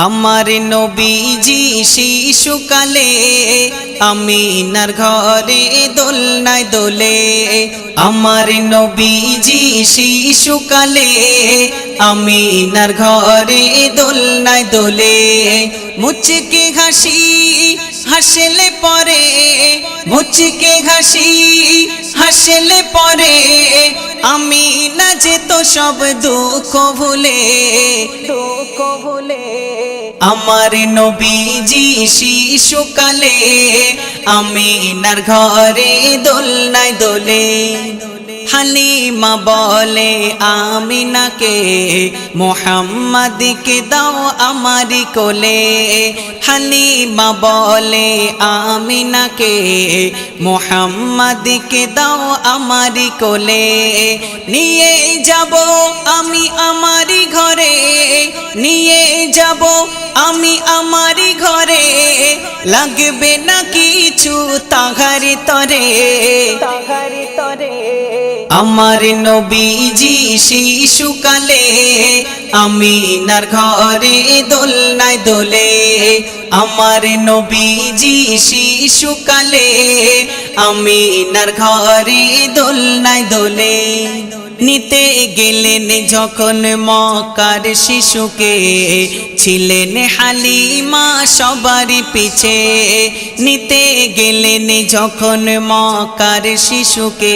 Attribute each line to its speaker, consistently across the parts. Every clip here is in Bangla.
Speaker 1: আমার নবীজি শিশুকালে আমিনার ঘরে দোলনায় দোলে। আমার নবীজি শিশুকালে আমিনার ঘরে দোলনায় দোলে। মুচকি হাসি হাসলে পরে, মুচকি হাসি হাসলে পরে আমিনা যেত সব দুঃখ ভুলে, দুঃখ ভুলে। আমার নবীজি শিশুকালে আমিনার ঘরে দোলনায় দোলে। হালিমা বলে আমিনাকে, মুহাম্মাদকে দাও আমারি কোলে। হালিমা বলে আমিনাকে, মুহাম্মাদকে দাও আমারি কোলে। নিয়ে যাব আমি আমারি ঘরে, নিয়ে যাব আমি আমারি ঘরে, লাগবে না কিছু তাহারি তরে, তাহারি তরে। আমার নবীজি শিশুকালে আমিনার ঘরে দোলনায় দোলে। আমার নবীজি শিশুকালে আমিনার ঘরে দোলনায় দোলে। নিতে গেলেন যখন মক্কার শিশুকে, ছিলেন হালিমা সবারই পিছে। নিতে গেলেন যখন মক্কার শিশুকে,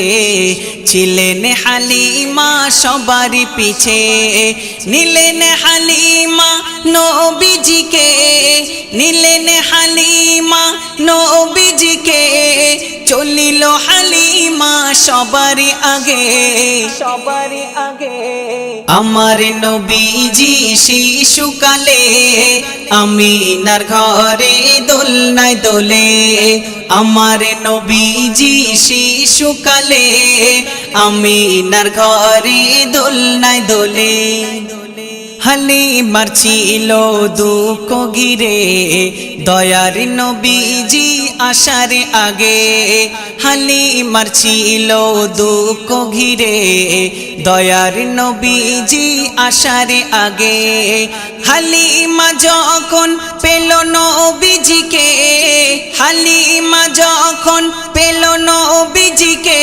Speaker 1: ছিলেন হালিমা সবারই পিছে। নিলেন হালিমা নবীজিকে, নিলেন হালিমা নবীজিকে, চলিল হালিমা সবারই আগে, সবারই আগে। আমার নবীজি শিশুকালে আমিনার ঘরে দোলনায় দোলে। আমার নবীজি শিশুকালে আমিনার ঘরে দোলনায় দোলে। হালিমার ছিল দুঃখ ঘিরে, দয়ার নবীজি আসার আগে। হালিমার ছিল দুঃখ ঘিরে, দয়ার নবীজি আসার আগে। হালিমা যখন পেল নবীজিকে, হালিমা যখন পেল নবীজিকে,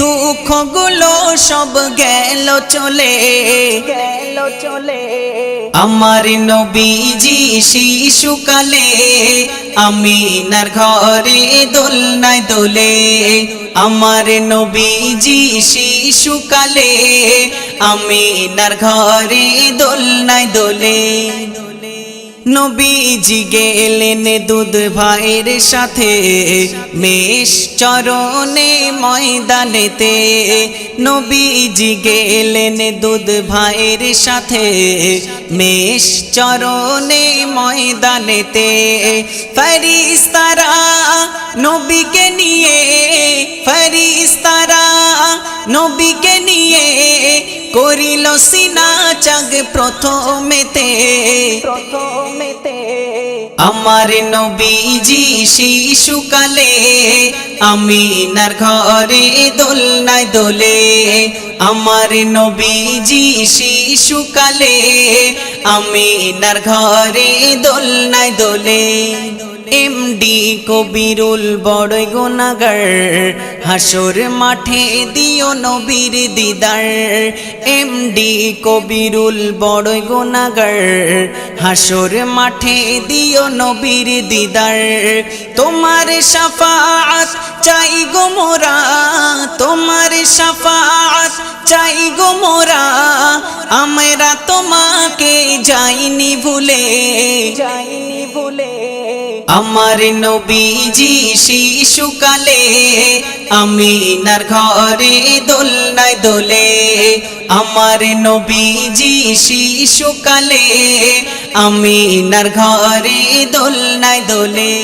Speaker 1: দুঃখগুলো সব গেল চলে, গেল চলে। আমার নবীজি শিশুকালে আমিনার ঘরে দোলনায় দোলে। আমার নবীজি শিশুকালে আমিনার ঘরে দোলনায় দোলে। নবীজি গেলেন দুধ ভাইয়ের সাথে মেষ চরণে ময়দানেতে। নবীজি গেলেন দুধ ভাইয়ের সাথে মেষ চরণে ময়দানেতে। ফেরেশতারা নবীকে নিয়ে, ফেরেশতারা নবীকে নিয়ে করিল সিনা চাগ প্রথমেতে, প্রথমেতে। আমার নবীজি শিশুকালে আমিনার ঘরে দোলনায় দোলে। আমার নবীজি শিশুকালে আমিনার ঘরে দোলনায় দোলে। এমডি কবিরুল বড়ই গুনাহগার, হাসর মাঠে দিও নবীর দিদার। এমডি কবিরুল বড়ই গুনাহগার, হাসর মাঠে দিও নবীর দিদার। তোমার শাফাআত চাই গো মোরা, তোমার শাফাআত চাই গো মোরা, আমরা তোমাকে যাইনি ভুলে, যাইনি ভুলে। আমার নবীজি শিশুকালে আমিনার ঘরে দোলনায় দোলে। আমার নবীজি শিশুকালে আমিনার ঘরে দোলনায় দোলে।